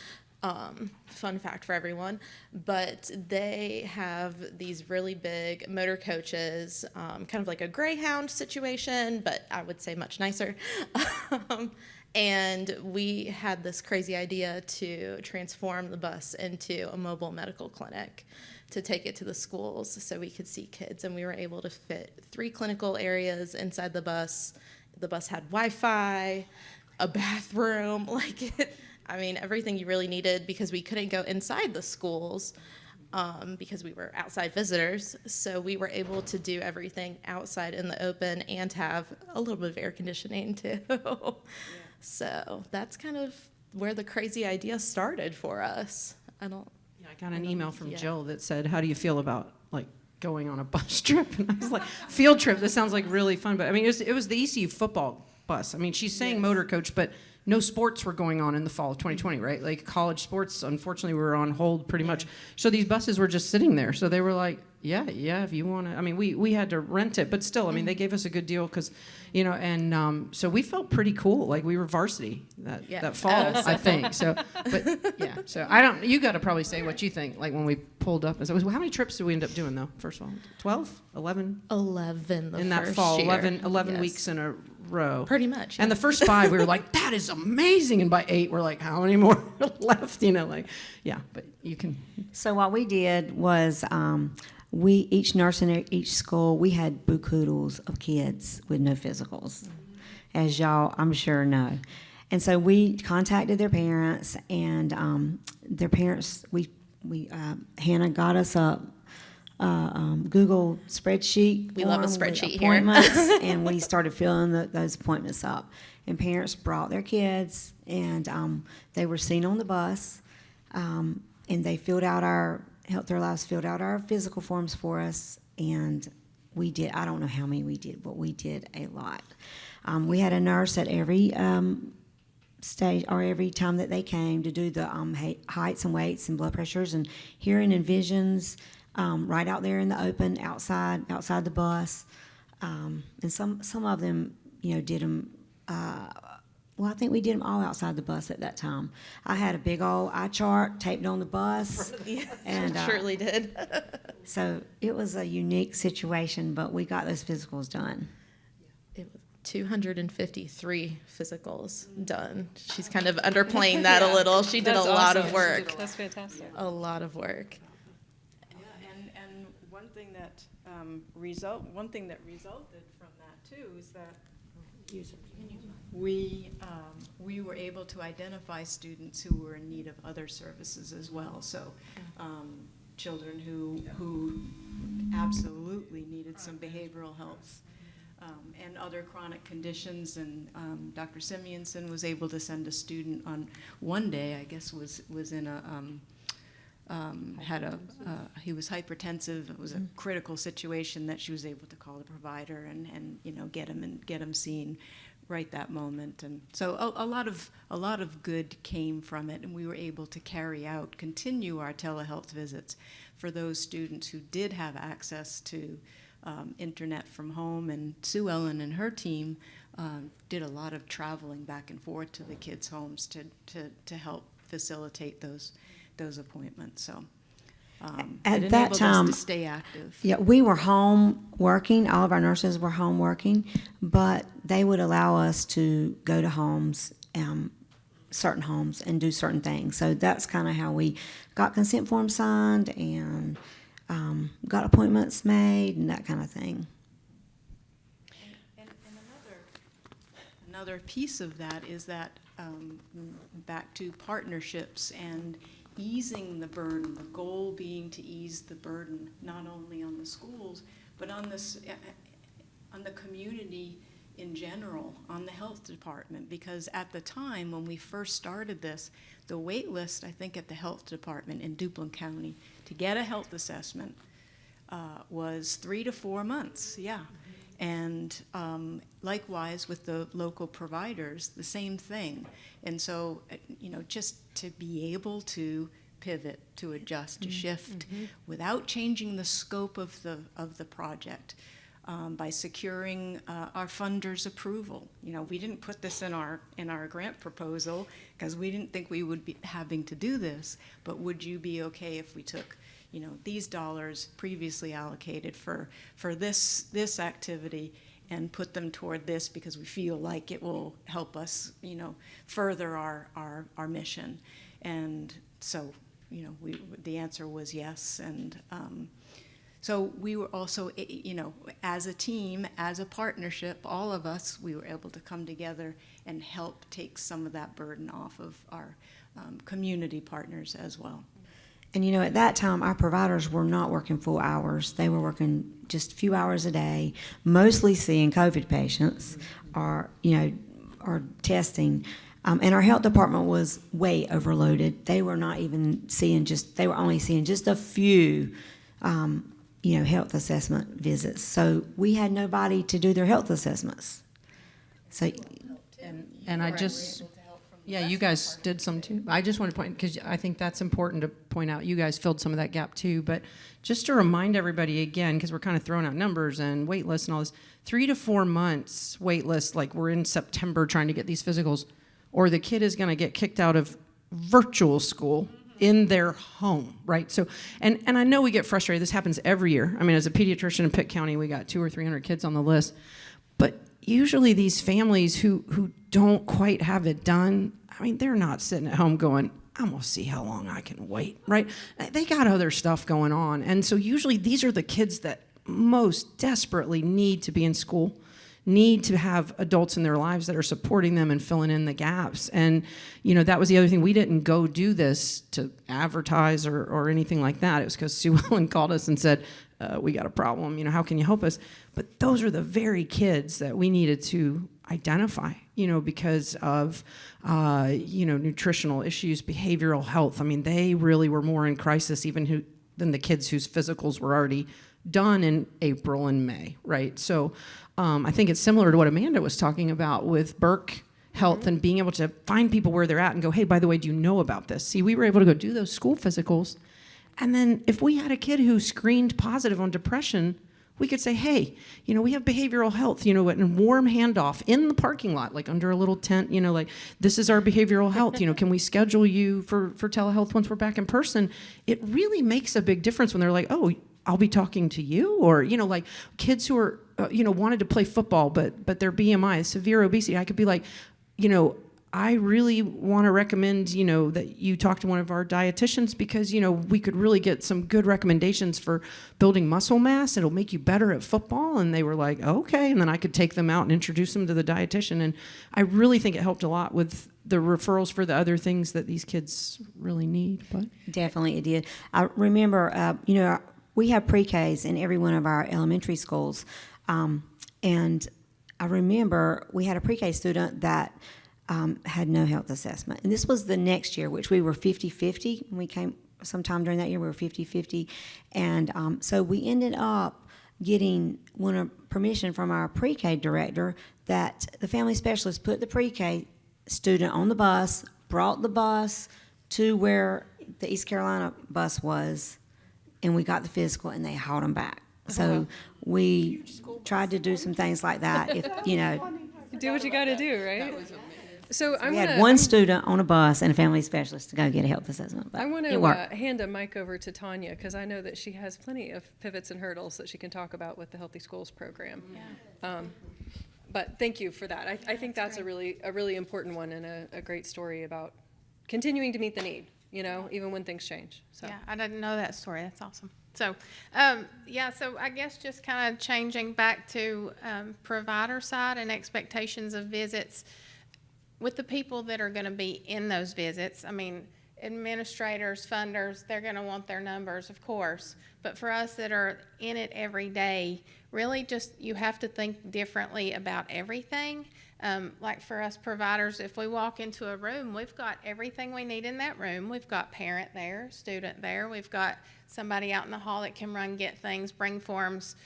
E: Fun fact for everyone, but they have these really big motor coaches, kind of like a Greyhound situation, but I would say much nicer. And we had this crazy idea to transform the bus into a mobile medical clinic to take it to the schools so we could see kids. And we were able to fit 3 clinical areas inside the bus. The bus had Wi-Fi, a bathroom, everything you really needed, because we couldn't go inside the schools because we were outside visitors. So we were able to do everything outside in the open and have a little bit of air conditioning too. Yeah. So that's kind of where the crazy idea started for us. I
C: got an email from Jill that said, how do you feel about going on a bus trip? And I was like, field trip, this sounds like really fun. But I mean, it was the ECU football bus. I mean, she's saying motor coach, but no sports were going on in the fall of 2020, right? Like college sports, unfortunately, were on hold pretty much. So these buses were just sitting there. So they were like, yeah, if you want to. I mean, we had to rent it, but still, I mean, they gave us a good deal because, so we felt pretty cool. Like we were varsity that fall, I think. So, but yeah. So you got to probably say what you think. Like when we pulled up, and so how many trips did we end up doing though? First of all, 12, 11.
E: 11
C: in that fall. 11 yes. Weeks in a row.
E: Pretty much. Yeah.
C: And the first 5, we were like, that is amazing. And by 8, we're like, how many more left? But you can.
F: So what we did was each nurse in each school, we had boo-koodles of kids with no physicals, as y'all, I'm sure, know. And so we contacted their parents, and their parents, Hannah got us a Google spreadsheet.
E: We love a spreadsheet
F: appointments,
E: here.
F: And we started filling those appointments up. And parents brought their kids, and they were seen on the bus, and they filled out Health Their Lives filled out our physical forms for us, and we did, I don't know how many we did, but we did a lot. We had a nurse at every stage, or every time that they came, to do the heights and weights and blood pressures and hearing and visions, right out there in the open, outside the bus. And some of them, did them Well, I think we did them all outside the bus at that time. I had a big old eye chart taped on the bus. And,
E: Surely did.
F: So it was a unique situation, but we got those physicals done.
E: It was 253 physicals done. She's kind of underplaying that a little. She did a
A: That's
E: lot of
A: awesome.
E: work.
A: That's fantastic.
E: A lot of work.
D: Yeah, and one thing that resulted from that too is that we were able to identify students who were in need of other services as well. So children who absolutely needed some behavioral health and other chronic conditions. And Dr. Simeonson was able to send a student on one day, I guess, was in a he was hypertensive. It was a critical situation that she was able to call the provider and get him seen right that moment. And so a lot of good came from it, and we were able to continue our telehealth visits for those students who did have access to internet from home. And Sue Ellen and her team did a lot of traveling back and forth to the kids' homes to help facilitate those appointments. So
F: At
D: it
F: that
D: enabled
F: time,
D: us to stay active.
F: yeah, we were home working. All of our nurses were home working, but they would allow us to go to homes, certain homes, and do certain things. So that's kind of how we got consent forms signed and got appointments made and that kind of thing.
D: And another piece of that is that back to partnerships and easing the burden, the goal being to ease the burden not only on the schools, but on the community in general, on the health department. Because at the time when we first started this, the wait list, I think, at the health department in Duplin County to get a health assessment was 3 to 4 months, yeah. And likewise with the local providers, the same thing. And so, just to be able to pivot, to adjust, to shift without changing the scope of the project, by securing our funders' approval. We didn't put this in our grant proposal because we didn't think we would be having to do this, but would you be okay if we took these dollars previously allocated for this activity and put them toward this because we feel like it will help us, further our mission. And so, the answer was yes. And so we were also, as a team, as a partnership, all of us, we were able to come together and help take some of that burden off of our community partners as well.
F: And at that time, our providers were not working full hours. They were working just a few hours a day, mostly seeing COVID patients or testing. And our health department was way overloaded. They were not even they were only seeing just a few, health assessment visits. So we had nobody to do their health assessments. So,
C: And I just, yeah, you guys did some too. I just want to point, because I think that's important to point out, you guys filled some of that gap too. But just to remind everybody again, because we're kind of throwing out numbers and wait lists and all this, 3 to 4 months wait list, like we're in September trying to get these physicals, or the kid is going to get kicked out of virtual school in their home, right? So, and I know we get frustrated. This happens every year. I mean, as a pediatrician in Pitt County, we got 200 or 300 kids on the list. But usually these families who don't quite have it done, I mean, they're not sitting at home going, I'm going to see how long I can wait, right? They got other stuff going on. And so usually these are the kids that most desperately need to be in school, need to have adults in their lives that are supporting them and filling in the gaps. And, that was the other thing. We didn't go do this to advertise or anything like that. It was because Sue Ellen called us and said, we got a problem, how can you help us? But those are the very kids that we needed to identify, because of, nutritional issues, behavioral health. I mean, they really were more in crisis even than the kids whose physicals were already done in April and May, right? So I think it's similar to what Amanda was talking about with Burke Health and being able to find people where they're at and go, hey, by the way, do you know about this? See, we were able to go do those school physicals. And then if we had a kid who screened positive on depression, we could say, hey, we have behavioral health, and warm handoff in the parking lot, like under a little tent, like this is our behavioral health, can we schedule you for telehealth once we're back in person? It really makes a big difference when they're like, oh, I'll be talking to you, or, like kids who are, wanted to play football, but their BMI is severe obesity. I could be like, I really want to recommend, that you talk to one of our dietitians because, we could really get some good recommendations for building muscle mass. It'll make you better at football. And they were like, okay. And then I could take them out and introduce them to the dietitian. And I really think it helped a lot with the referrals for the other things that these kids really need. But
F: Definitely it did. I remember, we have pre-Ks in every one of our elementary schools. And I remember we had a pre-K student that had no health assessment. And this was the next year, which we were 50-50. When we came sometime during that year, we were 50-50. And so we ended up getting permission from our pre-K director that the family specialist put the pre-K student on the bus, brought the bus to where the East Carolina bus was, and we got the physical, and they hauled them back. So we tried to do some things like that. If
A: Do what you got to do, right? So
F: we had one student on a bus and a family specialist to go get a health assessment. But
A: I want
F: it
A: to
F: worked.
A: hand a mic over to Tanya because I know that she has plenty of pivots and hurdles that she can talk about with the Healthy Schools program. But thank you for that. I think that's a really important one and a great story about continuing to meet the need, even when things change. So.
B: Yeah, I didn't know that story. That's awesome. So, so I guess just kind of changing back to provider side and expectations of visits with the people that are going to be in those visits. I mean, administrators, funders, they're going to want their numbers, of course. But for us that are in it every day, really just you have to think differently about everything. Like for us providers, if we walk into a room, we've got everything we need in that room. We've got parent there, student there. We've got somebody out in the hall that can run, get things, bring forms,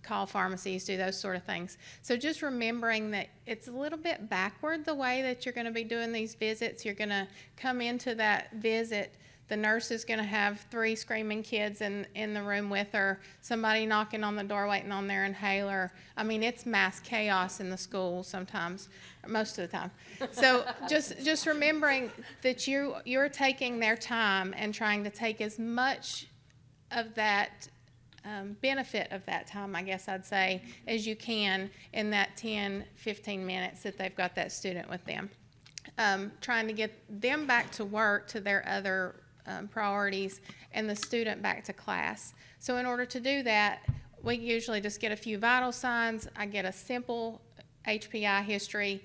B: call pharmacies, do those sort of things. So just remembering that it's a little bit backward the way that you're going to be doing these visits. You're going to come into that visit. The nurse is going to have 3 screaming kids in the room with her, somebody knocking on the door waiting on their inhaler. I mean, it's mass chaos in the school sometimes, most of the time. So just remembering that you're taking their time and trying to take as much of that benefit of that time, I guess I'd say, as you can in that 10, 15 minutes that they've got that student with them. Trying to get them back to work, to their other priorities, and the student back to class. So in order to do that, we usually just get a few vital signs. I get a simple HPI history,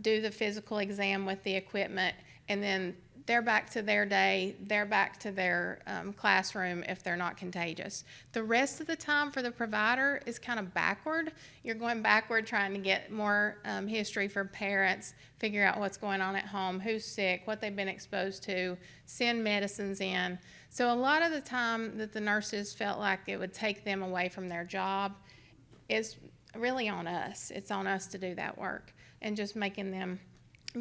B: do the physical exam with the equipment, and then they're back to their day, they're back to their classroom if they're not contagious. The rest of the time for the provider is kind of backward. You're going backward trying to get more history for parents, figure out what's going on at home, who's sick, what they've been exposed to, send medicines in. So a lot of the time that the nurses felt like it would take them away from their job is really on us. It's on us to do that work and just making them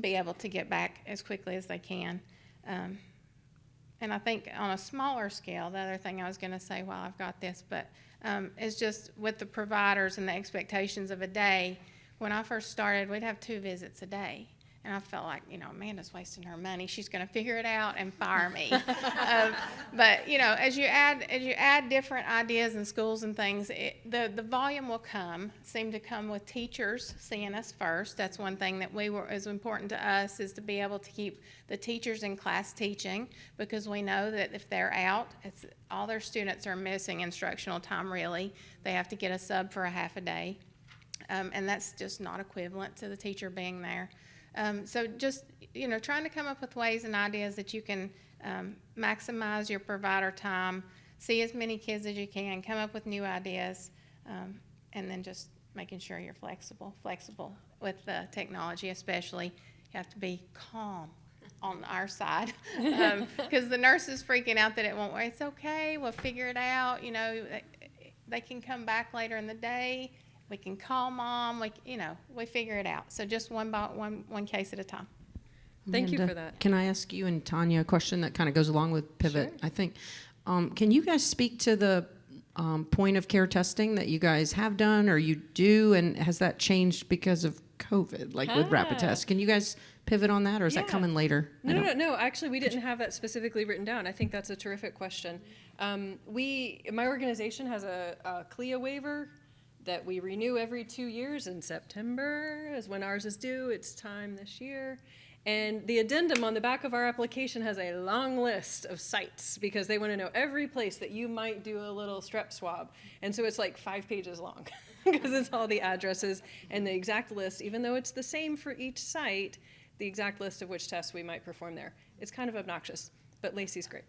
B: be able to get back as quickly as they can. And I think on a smaller scale, the other thing I was going to say while I've got this, but is just with the providers and the expectations of a day. When I first started, we'd have 2 visits a day. And I felt like, Amanda's wasting her money. She's going to figure it out and fire me. But as you add different ideas in schools and things, the volume will seem to come with teachers seeing us first. That's one thing that is important to us, is to be able to keep the teachers in class teaching, because we know that if they're out, all their students are missing instructional time. Really, they have to get a sub for a half a day, and that's just not equivalent to the teacher being there. So just, trying to come up with ways and ideas that you can maximize your provider time, see as many kids as you can, come up with new ideas, and then just making sure you're flexible with the technology especially. You have to be calm on our side, because the nurse is freaking out that it won't work. It's okay, we'll figure it out. They can come back later in the day. We can call mom, we figure it out. So just one case at a time.
A: Thank you
C: Amanda,
A: for that.
C: Can I ask you and Tanya a question that kind of goes along with Pivot?
A: Sure.
C: I think, can you guys speak to the point of care testing that you guys have done or you do, and has that changed because of COVID, like with rapid tests? Can you guys pivot on that, or is that
A: Yeah.
C: coming later? I don't-
A: No. Actually, we didn't have that specifically written down. I think that's a terrific question. My organization has a CLIA waiver that we renew every 2 years, in September is when ours is due. It's time this year. And the addendum on the back of our application has a long list of sites because they want to know every place that you might do a little strep swab. And so it's like 5 pages long because it's all the addresses and the exact list, even though it's the same for each site, the exact list of which tests we might perform there. It's kind of obnoxious, but Lacey's great.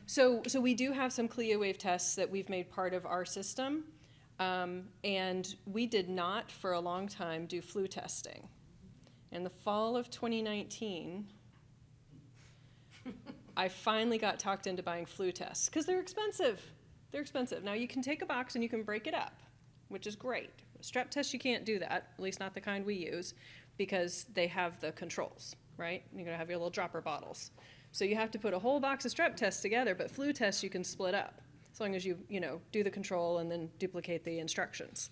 A: So we do have some CLIA wave tests that we've made part of our system. And we did not, for a long time, do flu testing. In the fall of 2019, I finally got talked into buying flu tests because they're expensive. They're expensive. Now, you can take a box and you can break it up, which is great. Strep tests, you can't do that, at least not the kind we use, because they have the controls, right? You're going to have your little dropper bottles. So you have to put a whole box of strep tests together, but flu tests you can split up, as long as you do the control and then duplicate the instructions.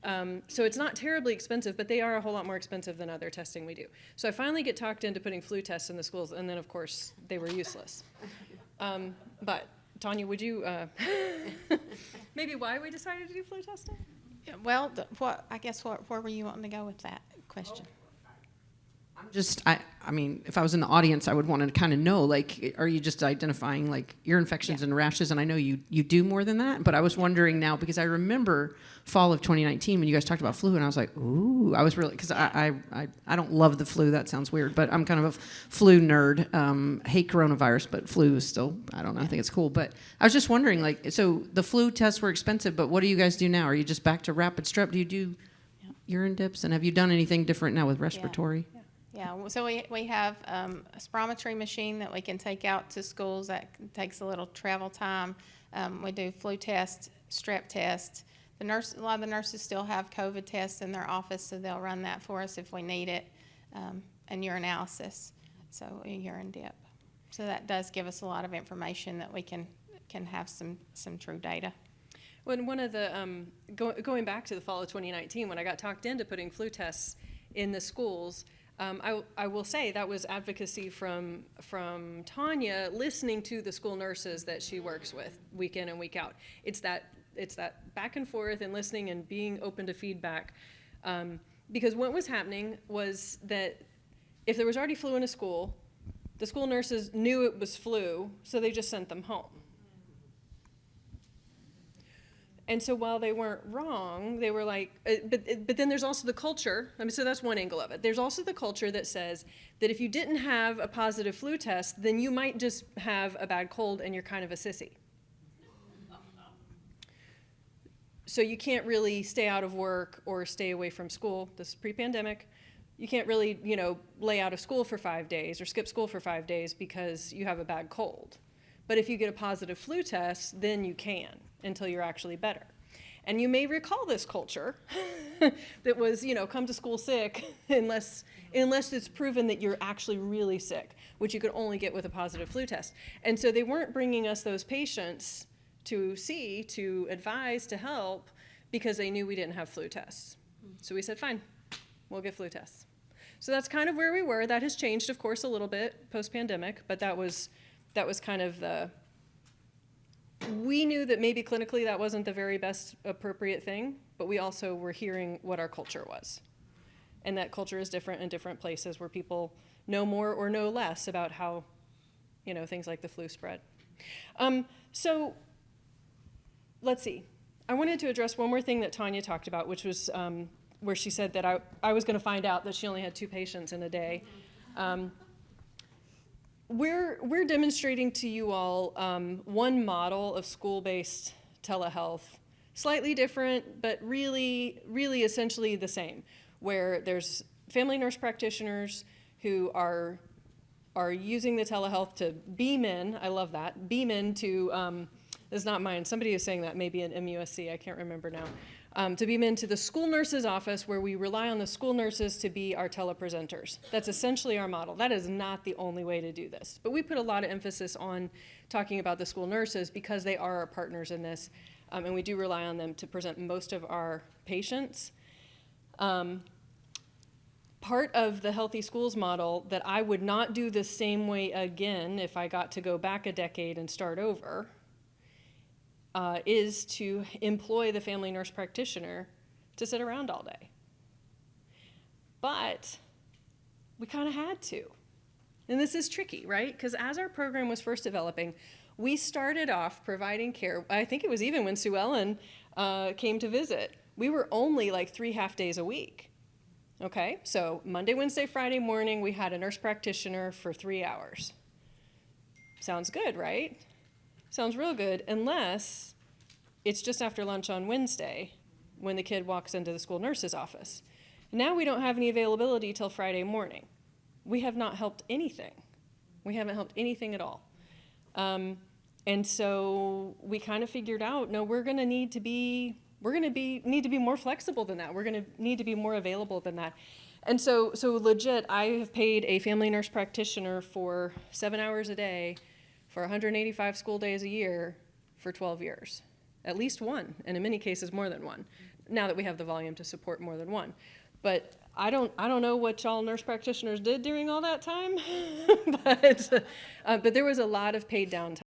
A: So it's not terribly expensive, but they are a whole lot more expensive than other testing we do. So I finally get talked into putting flu tests in the schools, and then, of course, they were useless. But, Tanya, would you, maybe why we decided to do flu testing?
B: Yeah, well, where were you wanting to go with that question?
C: I mean, if I was in the audience, I would want to kind of know, like, are you just identifying like ear infections and rashes? And I know you do more than that, but I was wondering now because I remember fall of 2019 when you guys talked about flu, and I was like, ooh, I was really, because I don't love the flu. That sounds weird, but I'm kind of a flu nerd. Hate coronavirus, but flu is still, I don't know, I think it's cool. But I was just wondering, like, so the flu tests were expensive, but what do you guys do now? Are you just back to rapid strep? Do you do urine dips? And have you done anything different now with respiratory?
B: Yeah, so we have a spirometry machine that we can take out to schools. That takes a little travel time. We do flu tests, strep tests. A lot of the nurses still have COVID tests in their office, so they'll run that for us if we need it, and urinalysis, so a urine dip. So that does give us a lot of information that we can have some true data.
A: When one of the, going back to the fall of 2019, when I got talked into putting flu tests in the schools, I will say that was advocacy from Tanya, listening to the school nurses that she works with week in and week out. It's that back and forth and listening and being open to feedback. Because what was happening was that if there was already flu in a school, the school nurses knew it was flu, so they just sent them home. And so while they weren't wrong, they were like, but then there's also the culture. I mean, so that's one angle of it. There's also the culture that says that if you didn't have a positive flu test, then you might just have a bad cold and you're kind of a sissy. So you can't really stay out of work or stay away from school. This is pre-pandemic. You can't really, lay out of school for 5 days or skip school for 5 days because you have a bad cold. But if you get a positive flu test, then you can until you're actually better. And you may recall this culture that was, come to school sick unless it's proven that you're actually really sick, which you could only get with a positive flu test. And so they weren't bringing us those patients to see, to advise, to help, because they knew we didn't have flu tests. So we said, fine, we'll get flu tests. So that's kind of where we were. That has changed, of course, a little bit post-pandemic, but that was kind of we knew that maybe clinically that wasn't the very best appropriate thing, but we also were hearing what our culture was. And that culture is different in different places where people know more or know less about how, things like the flu spread. So let's see. I wanted to address one more thing that Tanya talked about, which was where she said that I was going to find out that she only had 2 patients in a day. We're demonstrating to you all one model of school-based telehealth, slightly different, but really, really essentially the same, where there's family nurse practitioners who are using the telehealth to beam in, I love that, beam into This is not mine. Somebody is saying that, maybe in MUSC, I can't remember now. To beam into the school nurse's office where we rely on the school nurses to be our telepresenters. That's essentially our model. That is not the only way to do this. But we put a lot of emphasis on talking about the school nurses because they are our partners in this, and we do rely on them to present most of our patients. Part of the Healthy Schools model that I would not do the same way again if I got to go back a decade and start over is to employ the family nurse practitioner to sit around all day. But we kind of had to. And this is tricky, right? Because as our program was first developing, we started off providing care. I think it was even when Sue Ellen came to visit. We were only like 3 half-days a week. Okay, so Monday, Wednesday, Friday morning, we had a nurse practitioner for 3 hours. Sounds good, right? Sounds real good, unless it's just after lunch on Wednesday when the kid walks into the school nurse's office. Now we don't have any availability till Friday morning. We have not helped anything. We haven't helped anything at all. And so we kind of figured out, no, we're gonna need to be more flexible than that. We're gonna need to be more available than that. And so legit, I have paid a family nurse practitioner for 7 hours a day for 185 school days a year for 12 years. At least one, and in many cases more than one, now that we have the volume to support more than one. But I don't know what y'all nurse practitioners did during all that time, but there was a lot of paid downtime.